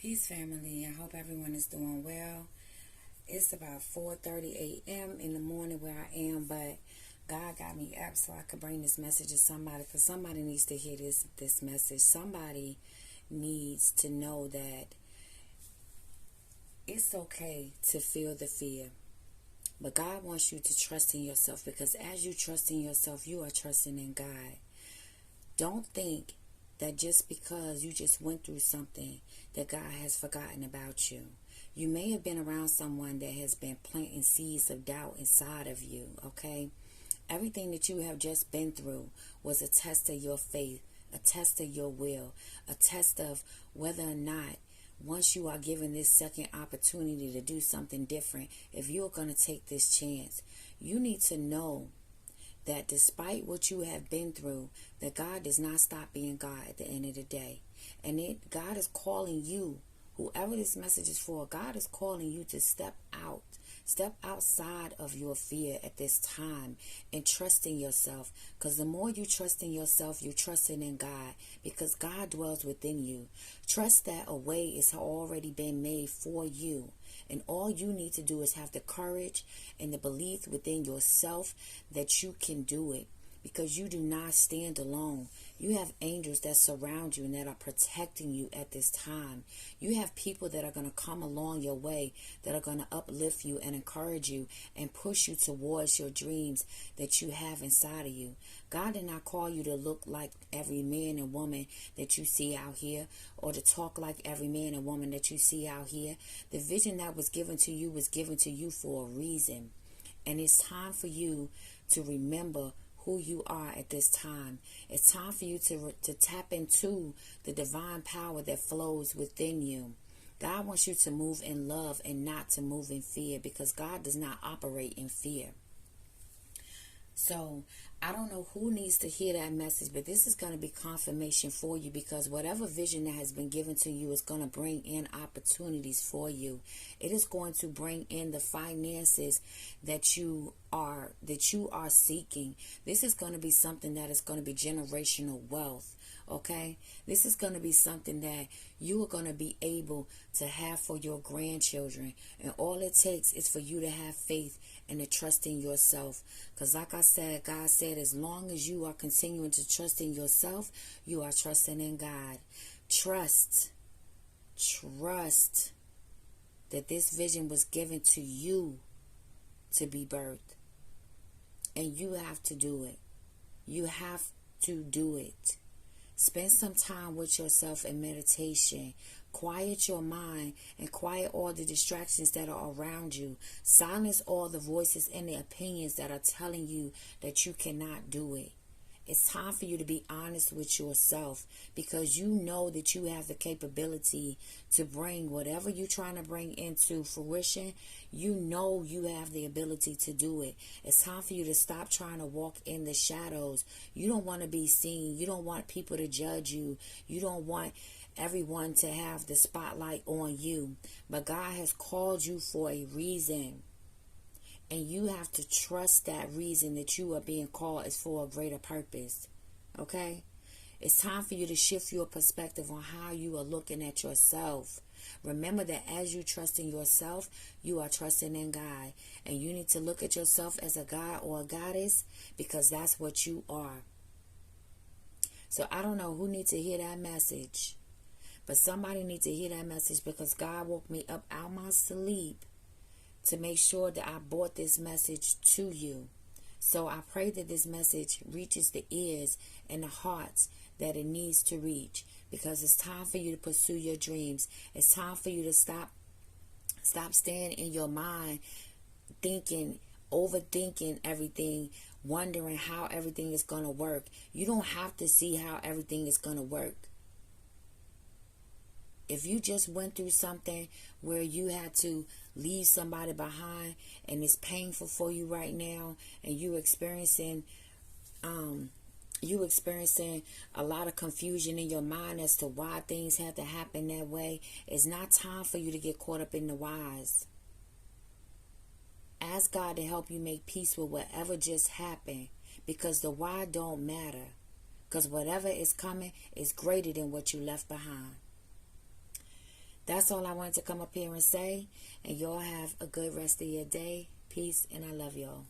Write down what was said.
Peace, family. I hope everyone is doing well. It's about 4:30 a.m. in the morning where I am, but God got me up so I could bring this message to somebody, because somebody needs to hear this message. Somebody needs to know that it's okay to feel the fear, but God wants you to trust in yourself, because as you trust in yourself, you are trusting in God. Don't think that just because you just went through something that God has forgotten about you. You may have been around someone that has been planting seeds of doubt inside of you, okay? Everything that you have just been through was a test of your faith, a test of your will, a test of whether or not, once you are given this second opportunity to do something different, if you're going to take this chance. You need to know that despite what you have been through, that God does not stop being God at the end of the day. And God is calling you, whoever this message is for, God is calling you to step out. Step outside of your fear at this time and trust in yourself. Because the more you trust in yourself, you're trusting in God, because God dwells within you. Trust that a way is already been made for you. And all you need to do is have the courage and the belief within yourself that you can do it, because you do not stand alone. You have angels that surround you and that are protecting you at this time. You have people that are going to come along your way, that are going to uplift you and encourage you and push you towards your dreams that you have inside of you. God did not call you to look like every man and woman that you see out here, or to talk like every man and woman that you see out here. The vision that was given to you was given to you for a reason. And it's time for you to remember who you are at this time. It's time for you to tap into the divine power that flows within you. God wants you to move in love and not to move in fear, because God does not operate in fear. So I don't know who needs to hear that message, but this is going to be confirmation for you, because whatever vision that has been given to you is going to bring in opportunities for you. It is going to bring in the finances that you are seeking. This is going to be something that is going to be generational wealth. Okay, this is going to be something that you are going to be able to have for your grandchildren. And all it takes is for you to have faith and to trust in yourself. Because like I said, God said, as long as you are continuing to trust in yourself, you are trusting in God. Trust that this vision was given to you to be birthed. And you have to do it. You have to do it. Spend some time with yourself in meditation. Quiet your mind and quiet all the distractions that are around you. Silence all the voices and the opinions that are telling you that you cannot do it. It's time for you to be honest with yourself, because you know that you have the capability to bring whatever you're trying to bring into fruition. You know you have the ability to do it. It's time for you to stop trying to walk in the shadows. You don't want to be seen. You don't want people to judge you. You don't want everyone to have the spotlight on you. But God has called you for a reason. And you have to trust that reason that you are being called is for a greater purpose. Okay? It's time for you to shift your perspective on how you are looking at yourself. Remember that as you trust in yourself, you are trusting in God. And you need to look at yourself as a god or a goddess, because that's what you are. So I don't know who needs to hear that message, but somebody needs to hear that message, because God woke me up out my sleep to make sure that I brought this message to you. So I pray that this message reaches the ears and the hearts that it needs to reach, because it's time for you to pursue your dreams. It's time for you to stop staying in your mind overthinking everything, wondering how everything is going to work. You don't have to see how everything is going to work. If you just went through something where you had to leave somebody behind and it's painful for you right now, and you experiencing a lot of confusion in your mind as to why things had to happen that way, it's not time for you to get caught up in the whys. Ask God to help you make peace with whatever just happened, because the why don't matter, because whatever is coming is greater than what you left behind. That's all I wanted to come up here and say. And y'all have a good rest of your day. Peace, and I love y'all.